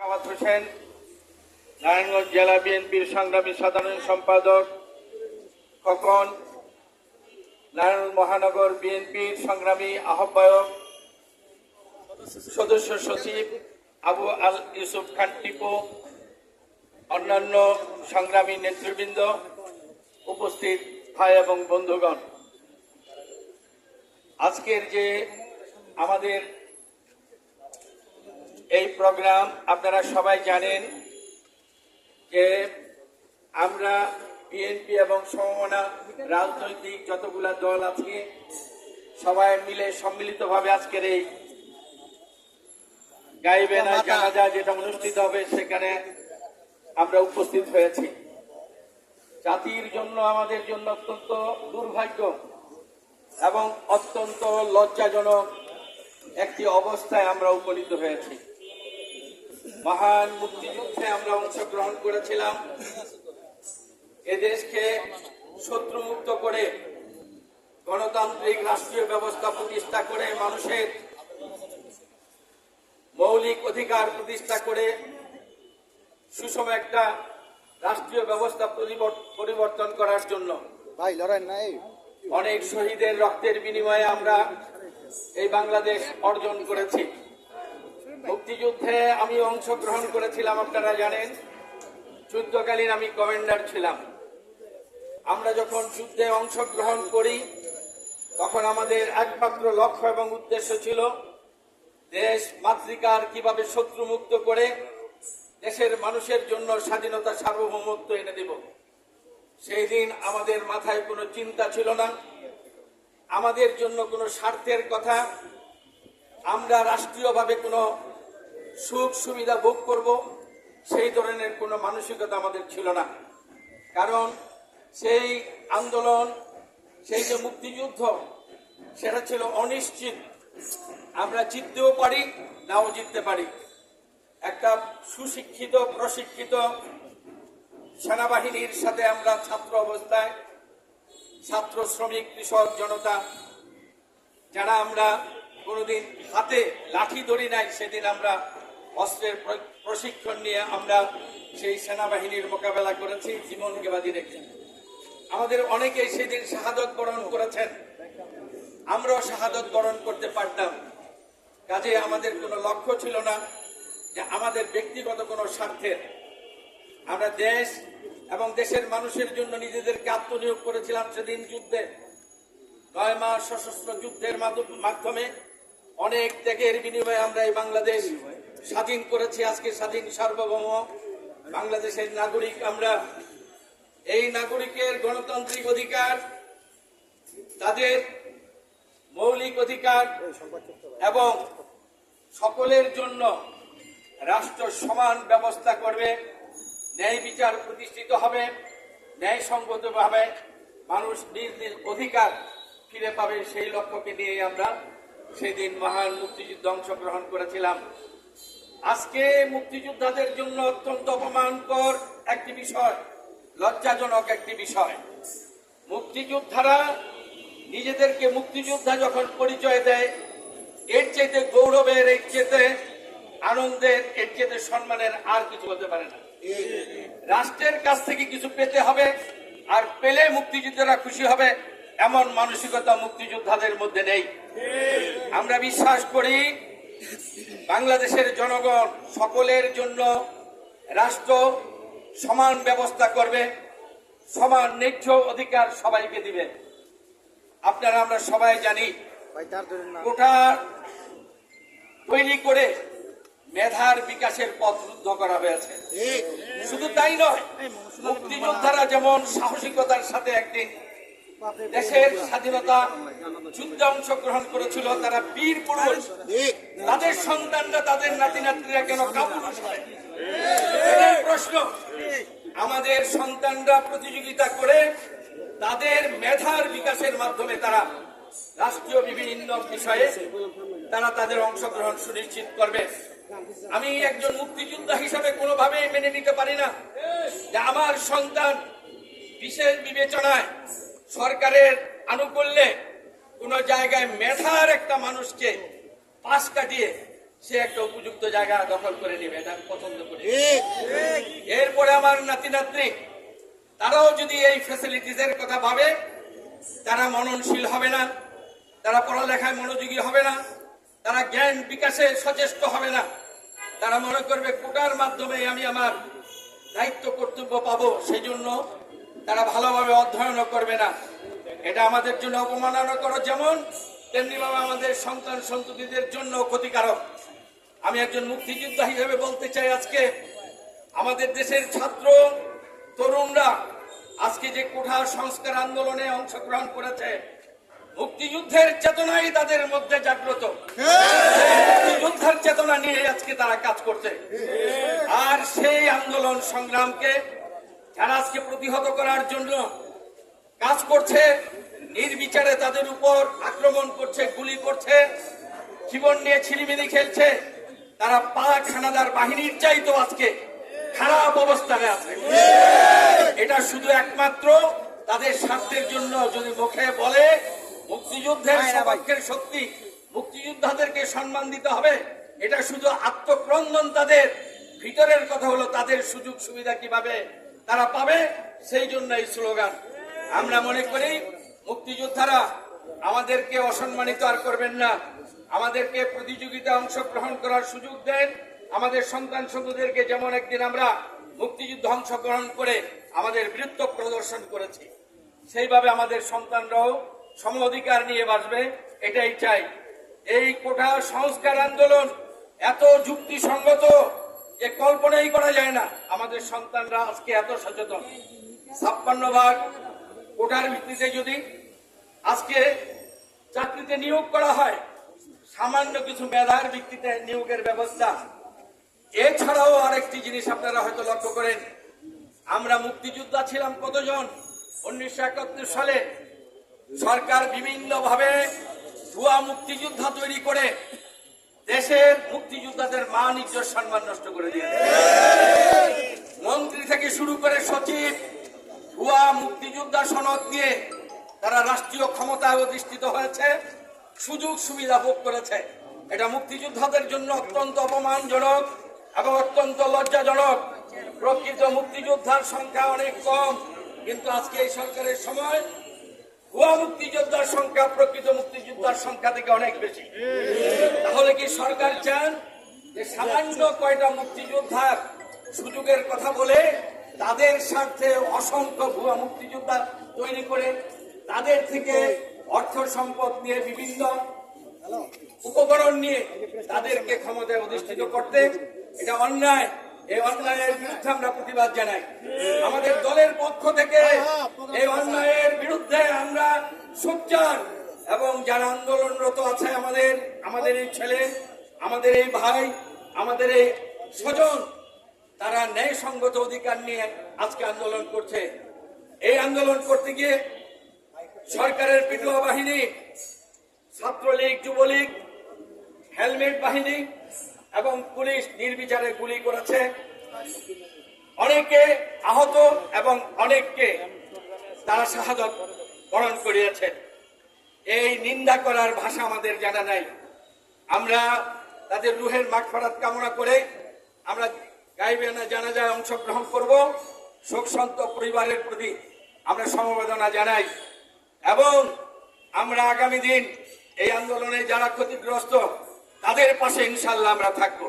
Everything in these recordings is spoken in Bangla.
কামাত হোসেন, নারায়ণগঞ্জ জেলা বিএনপির সংগ্রামী সাধারণ সম্পাদক খোকন, নারায়ণগঞ্জ মহানগর বিএনপির সংগ্রামী আহ্বায়ক সদস্য সচিব আবু আল ইউসুফ খান টিপু, অন্যান্য সংগ্রামী নেতৃবৃন্দ, উপস্থিত ভাই এবং বন্ধুগণ, আজকের যে আমাদের এই প্রোগ্রাম আপনারা সবাই জানেন যে আমরা বিএনপি এবং সমমনা রাজনৈতিক যতগুলা দল আছে সবাই মিলে সম্মিলিতভাবে আজকের এই গাইবেনা জানাজা যেটা অনুষ্ঠিত হবে সেখানে আমরা উপস্থিত হয়েছি। জাতির জন্য আমাদের জন্য অত্যন্ত দুর্ভাগ্য এবং অত্যন্ত লজ্জাজনক একটি অবস্থায় আমরা উপনীত হয়েছি। মহান মুক্তিযুদ্ধে আমরা অংশগ্রহণ করেছিলাম, এদেশকে শত্রুমুক্ত করে গণতান্ত্রিক রাষ্ট্রীয় ব্যবস্থা প্রতিষ্ঠা করে মানুষের মৌলিক অধিকার প্রতিষ্ঠা করে সুষম একটা রাষ্ট্রীয় ব্যবস্থা পরিবর্তন করার জন্য অনেক শহীদের রক্তের বিনিময়ে আমরা এই বাংলাদেশ অর্জন করেছি। মুক্তিযুদ্ধে আমি অংশগ্রহণ করেছিলাম, আপনারা জানেন, যুদ্ধকালীন আমি কমান্ডার ছিলাম। আমরা যখন যুদ্ধে অংশগ্রহণ করি তখন আমাদের একমাত্র লক্ষ্য এবং উদ্দেশ্য ছিল দেশ মাতৃকার কিভাবে শত্রুমুক্ত করে দেশের মানুষের জন্য স্বাধীনতা সার্বভৌমত্ব এনে দেব। সেই দিন আমাদের মাথায় কোনো চিন্তা ছিল না, আমাদের জন্য কোনো স্বার্থের কথা, আমরা রাষ্ট্রীয়ভাবে কোনো সুখ সুবিধা ভোগ করব সেই ধরনের কোনো মানসিকতা আমাদের ছিল না। কারণ সেই আন্দোলন, সেই যে মুক্তিযুদ্ধ, সেটা ছিল অনিশ্চিত। আমরা জিততেও পারি, নাও জিততে পারি। একটা সুশিক্ষিত প্রশিক্ষিত সেনাবাহিনীর সাথে আমরা ছাত্র অবস্থায়, ছাত্র শ্রমিক কৃষক জনতা যারা আমরা কোনোদিন হাতে লাঠি ধরি নাই, সেদিন আমরা অস্ত্রের প্রশিক্ষণ নিয়ে আমরা সেই সেনাবাহিনীর মোকাবেলা করেছি জীবনকে বাজি রেখে। আমাদের অনেকেই সেদিন শাহাদত বরণ করেছেন, আমরাও শাহাদত বরণ করতে পারতাম। কাজে আমাদের কোনো লক্ষ্য ছিল না যে আমাদের ব্যক্তিগত কোনো স্বার্থের। আমরা দেশ এবং দেশের মানুষের জন্য নিজেদেরকে আত্মনিয়োগ করেছিলাম। সেদিন যুদ্ধে 9 মাস সশস্ত্র যুদ্ধের মাধ্যমে অনেক ত্যাগের বিনিময়ে আমরা এই বাংলাদেশ স্বাধীন করেছি। আজকে স্বাধীন সার্বভৌম বাংলাদেশের নাগরিক আমরা। এই নাগরিকের গণতান্ত্রিক অধিকার, তাদের মৌলিক অধিকার এবং সকলের জন্য রাষ্ট্র সমান ব্যবস্থা করবে, ন্যায় বিচার প্রতিষ্ঠিত হবে, ন্যায়সঙ্গতভাবে মানুষ নিজ নিজ অধিকার ফিরে পাবে, সেই লক্ষ্যকে নিয়ে আমরা সেদিন মহান মুক্তিযুদ্ধে অংশগ্রহণ করেছিলাম। আজকে মুক্তিযোদ্ধাদের জন্য অত্যন্ত অপমানকর একটি বিষয়, লজ্জাজনক একটি বিষয়। মুক্তিযোদ্ধারা নিজেদেরকে মুক্তিযোদ্ধা যখন পরিচয় দেয়, এর চাইতে গৌরবের, এর চাইতে আনন্দের, এর চাইতে সম্মানের আর কিছু হতে পারে না। রাষ্ট্রের কাছ থেকে কিছু পেতে হবে, আর পেলে মুক্তিযোদ্ধারা খুশি হবে, এমন মানসিকতা মুক্তিযোদ্ধাদের মধ্যে নেই। আমরা বিশ্বাস করি বাংলাদেশের জনগণ সকলের জন্য রাষ্ট্র সমান ব্যবস্থা করবে, সমান ন্যায্য অধিকার সবাইকে দিবে। আপনারা আমরা সবাই জানি কোটা তৈরি করে মেধার বিকাশের পথ রুদ্ধ করা হয়েছে। শুধু তাই নয়, মুক্তিযোদ্ধারা যেমন সাহসিকতার সাথে একদিন দেশের স্বাধীনতা যুদ্ধে অংশগ্রহণ করেছিল, তারা বীর পুরুষ, তাদের সন্তানরা, তাদের নাতি নাতনিরা কেন কাপুরুষ হয়? প্রশ্ন। আমাদের সন্তানরা প্রতিযোগিতা করে তাদের মেধার বিকাশের মাধ্যমে তারা রাষ্ট্রীয় বিভিন্ন বিষয়ে তারা তাদের অংশগ্রহণ সুনিশ্চিত করবে। আমি একজন মুক্তিযোদ্ধা হিসাবে কোনোভাবেই মেনে নিতে পারি না যে আমার সন্তান বিশেষ বিবেচনায় সরকারের আনুকূল্যে কোন জায়গায় মেধার একটা মানুষকে পাশ কাটিয়ে সে একটা উপযুক্ত জায়গা দখল করে নেবে, এটা আমি পছন্দ করি। এরপরে আমার নাতি নাতনি তারাও যদি এই ফ্যাসিলিটিসের কথা ভাবে, তারা মননশীল হবে না, তারা পড়ালেখায় মনোযোগী হবে না, তারা জ্ঞান বিকাশে সচেষ্ট হবে না। তারা মনে করবে কোটার মাধ্যমে আমি আমার দায়িত্ব কর্তব্য পাবো, সেই জন্য তারা ভালোভাবে অধ্যয়নও করবে না। এটা আমাদের জন্য অপমাননাকর, যেমন তেমনি ভাবে আমাদের সন্তান সন্ততিদের জন্য ক্ষতিকারক। আমি একজন মুক্তিযোদ্ধা হিসেবে বলতে চাই, আজকে আমাদের দেশের ছাত্র তরুণরা আজকে যে কোঠা সংস্কার আন্দোলনে অংশগ্রহণ করেছে, মুক্তিযুদ্ধের চেতনাই তাদের মধ্যে জাগ্রত, মুক্তিযুদ্ধের চেতনা নিয়ে আজকে তারা কাজ করছে। আর সেই আন্দোলন সংগ্রামকে যারা আজকে প্রতিহত করার জন্য কাজ করছে, নির্বিচারে তাদের উপর আক্রমণ করছে, গুলি করছে, জীবন নিয়ে ছিনিমিনি খেলছে, তারা পাক হানাদার বাহিনীর চাইতো আজকে খারাপ অবস্থানে আছে। এটা শুধু একমাত্র তাদের স্বার্থের জন্য যদি মুখে বলে মুক্তিযুদ্ধের সপক্ষের শক্তি, মুক্তিযোদ্ধাদেরকে সম্মান দিতে হবে, এটা শুধু আত্মক্রন্দন। তাদের ভিতরের কথা হলো তাদের সুযোগ সুবিধা কিভাবে তারা পাবে, সেই জন্য এই স্লোগান। আমরা মনে করি মুক্তিযোদ্ধারা আমাদেরকে অসম্মানিত আর করবেন না, আমাদেরকে প্রতিযোগিতায় অংশগ্রহণ করার সুযোগ দেন। আমাদের সন্তান সন্ততিদেরকে যেমন একদিন আমরা মুক্তিযুদ্ধে অংশগ্রহণ করে আমাদের বীরত্ব প্রদর্শন করেছি, সেইভাবে আমাদের সন্তানরাও সম অধিকার নিয়ে বাঁচবে, এটাই চাই। এই কোটা সংস্কার আন্দোলন এত যুক্তিসঙ্গত যে কল্পনাই করা যায় না। আমাদের সন্তানরা আজকে এত সচেতন। 56 কোটার ভিত্তিতে যদি আজকে চাকরিতে নিয়োগ করা হয়, সামান্য কিছু মেধার ভিত্তিতে নিয়োগের ব্যবস্থা। এছাড়াও আরেকটি জিনিস আপনারা হয়তো লক্ষ্য করেন, আমরা মুক্তিযোদ্ধা ছিলাম কতজন? 1971 সালে সরকার বিভিন্ন ভাবে ভুয়া মুক্তিযোদ্ধা তৈরি করে দেশের মুক্তিযোদ্ধাদের মান ইজ্জত সম্মান নষ্ট করে দিয়েছে। মন্ত্রী থেকে শুরু করে সচিব ভুয়া মুক্তিযোদ্ধা সনদ দিয়ে তারা রাষ্ট্রীয় ক্ষমতায় অধিষ্ঠিত হয়েছে, সুযোগ সুবিধা ভোগ করেছে। এটা মুক্তিযোদ্ধাদের জন্য অত্যন্ত অপমানজনক এবং অত্যন্ত লজ্জাজনক। প্রকৃত মুক্তিযোদ্ধার সংখ্যা অনেক কম, কিন্তু আজকে এই সরকারের সময় ভুয়া মুক্তিযোদ্ধার সংখ্যা প্রকৃত মুক্তিযোদ্ধার সংখ্যা থেকে অনেক বেশি। তাহলে কি সরকার চান যে সামান্য কয়টা মুক্তিযোদ্ধার সুযোগের কথা বলে তাদের স্বার্থে অসংখ্য ভুয়া মুক্তিযোদ্ধা তৈরি করে তাদের থেকে অর্থ সম্পদ নিয়ে বিভিন্ন উপকরণ নিয়ে তাদেরকে ক্ষমতায় অধিষ্ঠিত করতে? এটা অন্যায়। এই অন্যায়ের বিরুদ্ধে আমরা প্রতিবাদ জানাই। আমাদের দলের পক্ষ থেকে এই অন্যায়ের বিরুদ্ধে আমরা সোচ্চার, এবং যারা আন্দোলনরত আছে আমাদের এই ছেলে, আমাদের এই ভাই, আমাদের এই স্বজন, তারা ন্যায়সঙ্গত অধিকার নিয়ে আজকে আন্দোলন করছে। এই আন্দোলন করতে গিয়ে সরকারের পিটুয়া বাহিনী, ছাত্রলীগ, যুবলীগ, হেলমেট বাহিনী এবং পুলিশ নির্বিচারে গুলি করেছে। অনেকে আহত এবং অনেককে তারা শাহাদত বরণ করিয়েছে। এই নিন্দা করার ভাষা আমাদের জানা নাই। আমরা তাদের রুহের মাগফিরাত কামনা করে আমরা গায়বানা জানাজায় অংশগ্রহণ করব। শোকসন্ত পরিবারের প্রতি আমরা সমবেদনা জানাই, এবং আমরা আগামী দিন এই আন্দোলনে যারা ক্ষতিগ্রস্ত তাদের পাশে ইনশাআল্লাহ আমরা থাকবো।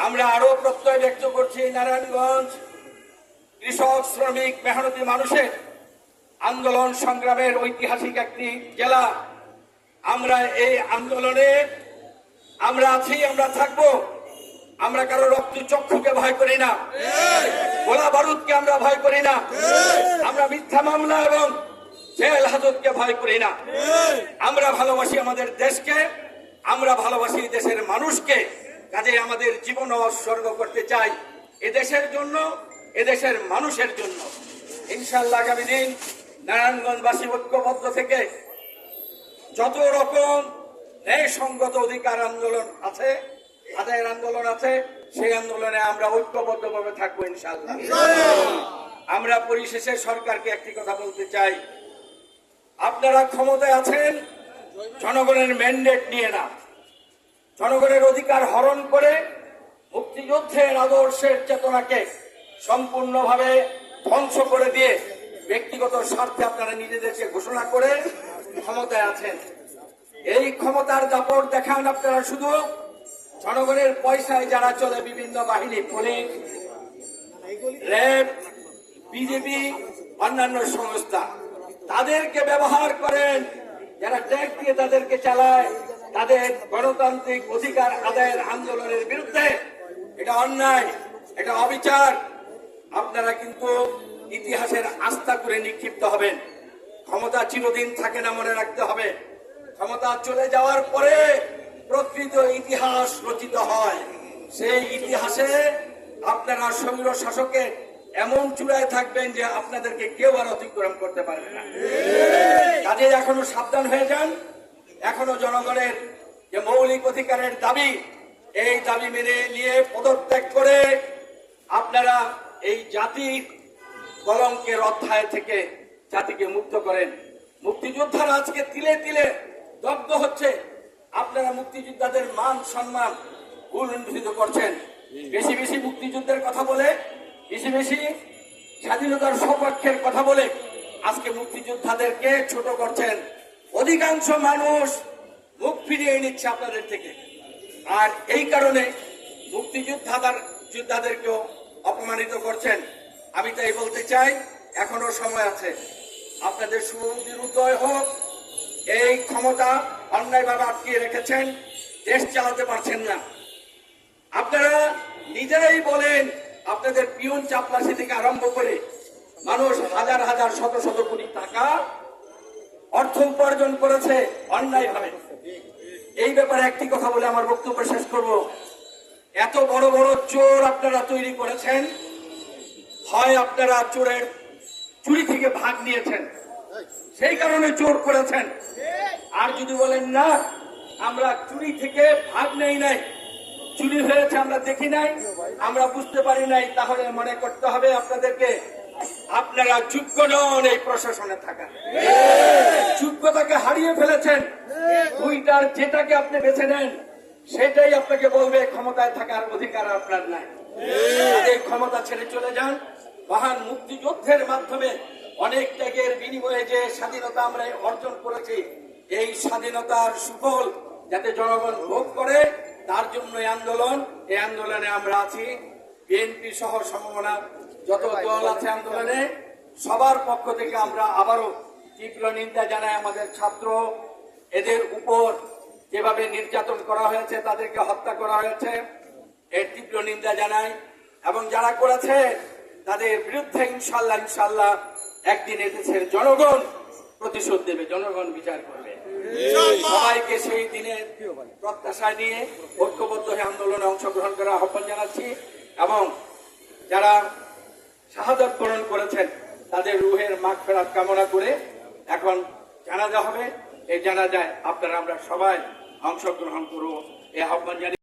আমরা আরো প্রত্যয় ব্যক্ত করছি, নারায়ণগঞ্জ কৃষক, শ্রমিক, মেহনতি মানুষের আন্দোলন সংগ্রামের ঐতিহাসিক একটি জেলা। আমরা এই আন্দোলনে আমরা আছি, আমরা থাকবো। আমরা কারো রক্ত চক্ষুকে ভয় করি না, গোলা বারুদকে আমরা ভয় করি না, আমরা মিথ্যা মামলা এবং জেল হাজতকে ভয় করি না। আমরা ভালোবাসি আমাদের দেশকে, আমরা ভালোবাসি দেশের মানুষকে। কাজে আমাদের জীবন উৎসর্গ করতে চাই এ দেশের জন্য, এ দেশের মানুষের জন্য। ইনশাআল্লাহ আগামী দিন নারায়ণগঞ্জবাসী ঐক্যবদ্ধ থেকে যত রকম ন্যায়সঙ্গত অধিকার আন্দোলন আছে, আদায়ের আন্দোলন আছে, সেই আন্দোলনে আমরা ঐক্যবদ্ধভাবে থাকবো ইনশাআল্লাহ। আমরা পরিশেষে সরকারকে একটি কথা বলতে চাই, আপনারা ক্ষমতায় আছেন জনগণের ম্যান্ডেট নিয়ে না, জনগণের অধিকার হরণ করে মুক্তিযুদ্ধের আদর্শের চেতনাকে সম্পূর্ণভাবে ধ্বংস করে দিয়ে ব্যক্তিগত স্বার্থে আপনারা নিজেদেরকে ঘোষণা করে ক্ষমতায় আছেন। এই ক্ষমতার দাপট দেখান আপনারা শুধু জনগণের পয়সায় যারা চলে বিভিন্ন বাহিনী, পুলিশ, র্যাব, বিজেপি, অন্যান্য সংস্থা, তাদেরকে ব্যবহার করেন। যারা ট্যাক্স দিয়ে তাদেরকে চালায়, তাদের গণতান্ত্রিক অধিকার আদায়ের আন্দোলনের বিরুদ্ধে। এটা অন্যায়, এটা অবিচার। আপনারা কিন্তু ইতিহাসের আস্থা করে নিক্ষিপ্ত হবেন। ক্ষমতা চিরদিন থাকে না, মনে রাখতে হবে। ক্ষমতা চলে যাওয়ার পরে প্রকৃত ইতিহাস রচিত হয়। সেই ইতিহাসে আপনারা স্বৈর শাসকের এমন চূড়ায় থাকবেন যে আপনাদেরকে কেউ আর অতিক্রম করতে পারবে না। কাজে এখনো সাবধান হয়ে যান। এখনো জনগণের যে মৌলিক অধিকারের দাবি, এই দাবি মেনে নিয়ে পদত্যাগ করে আপনারা এই জাতির কলঙ্কের অধ্যায় থেকে জাতিকে মুক্ত করেন। মুক্তিযোদ্ধারা আজকে তিলে তিলে দগ্ধ হচ্ছে। আপনারা মুক্তিযোদ্ধাদের মান সম্মান উন্নতিত করছেন। বেশি বেশি মুক্তিযুদ্ধের কথা বলে, বেশি বেশি স্বাধীনতার সপক্ষের কথা বলে আজকে মুক্তিযোদ্ধাদেরকে ছোট করছেন। অধিকাংশ মানুষ মুখ ফিরিয়ে নিচ্ছে আপনাদের থেকে। আর এই কারণে মুক্তিযোদ্ধাদেরকেও অপমানিত করছেন। আমি তাই বলতে চাই, এখনো সময় আছে। আপনাদের সুবুদ্ধির উদয় হোক। এই ক্ষমতা অন্যায়ভাবে আটকিয়ে রেখেছেন, দেশ চালাতে পারছেন না। আপনারা নিজেরাই বলেন, আপনাদের পিয়ন চাপলাসি থেকে আরম্ভ করে মানুষ হাজার হাজার শত শত কোটি টাকা অর্থ উপার্জন করেছে অন্যায়ভাবে। এই ব্যাপারে একটি কথা বলে আমার বক্তব্য শেষ করব। এত বড় বড় চোর আপনারা তৈরি করেছেন। হয় আপনারা চোরের চুরি থেকে ভাগ নিয়েছেন, সেই কারণে চোর করেছেন। আর যদি বলেন না, আমরা চুরি থেকে ভাগ নেই নাই, চুরি হয়েছে আমরা দেখি নাই, আমরা বুঝতে পারি নাই, তাহলে মনে করতে হবে আপনাদেরকে আপনারা যোগ্য নন এই প্রশাসনে থাকা। যোগ্যতাকে হারিয়ে ফেলেছেন। দুইটার যেটাকে আপনি বেছে নেন, সেটাই আপনাকে বলবে ক্ষমতায় থাকার অধিকার আপনার নাই। এই ক্ষমতা ছেড়ে চলে যান। মহান মুক্তিযুদ্ধের মাধ্যমে অনেক ত্যাগের বিনিময়ে যে স্বাধীনতা আমরা অর্জন করেছি, এই স্বাধীনতার সুফল যাতে জনগণ ভোগ করে, তার জন্য এই আন্দোলনে আমরা আছি। বিএনপি সহ সমমনা যত দল আছে আন্দোলনে, সবার পক্ষ থেকে আমরা আবারও তীব্র নিন্দা জানাই। আমাদের ছাত্র, এদের উপর যেভাবে নির্যাতন করা হয়েছে, তাদেরকে হত্যা করা হয়েছে, এর তীব্র নিন্দা জানাই। এবং যারা করেছে তাদের বিরুদ্ধে ইনশাল্লাহ একদিন এদেশের জনগণ প্রতিশোধ দেবে, জনগণ বিচার করবে। সবাইকে সেই দিনের প্রত্যাশা নিয়ে ঐক্যবদ্ধ হয়ে আন্দোলনে অংশগ্রহণ করার আহ্বান জানাচ্ছি। এবং যারা শাহাদাত বরণ করেছেন তাদের রুহের মাগফিরাত কামনা করে এখন জানাজা হবে। এই জানাজায় আপনারা আমরা সবাই অংশগ্রহণ করব, এই আহ্বান জানিয়ে